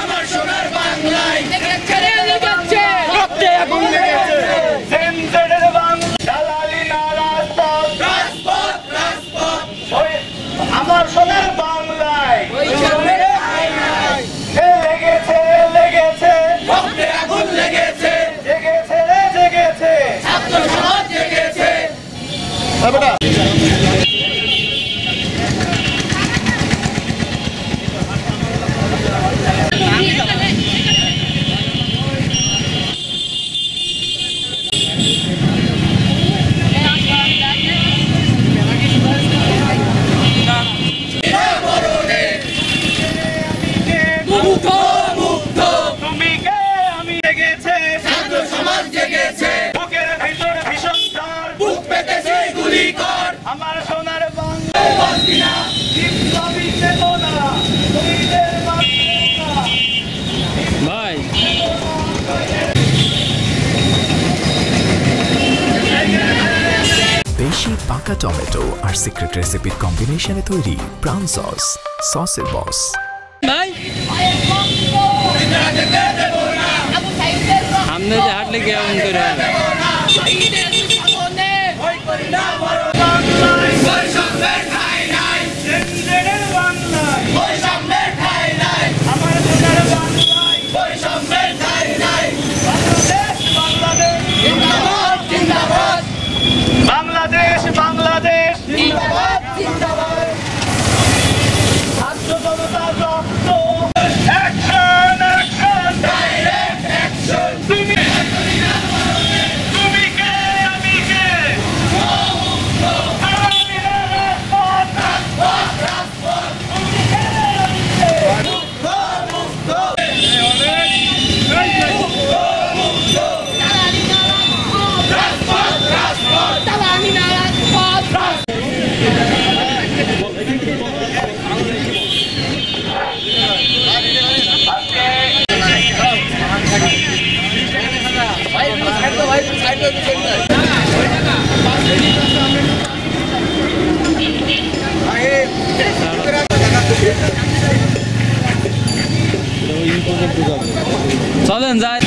আমার সোনার বাংলায় রক্তে আগুন লেগেছে সেন্টারের বাংলা দালালি না রাজপথ আমার সোনার বাংলায় লেগেছে রক্তে আগুন লেগেছে জেগেছে ছাত্র সমাজ জেগেছে। আমার সোনার বাংলা ভাই বেশি পাকা টমেটো আর সিক্রেট রেসিপির কম্বিনেশনে তৈরি প্রাণ সসের বস ভাই সামনে যে হাঁটলে কেমন করে বাংলাদেশ বাংলাদেশ জিন্দাবাদ জিন্দাবাদ ছাত্র জনতার রক্ত অ্যাকশন অ্যাকশন ডাইরেক্ট অ্যাকশন তুমি কে আমি কে চলেন যায়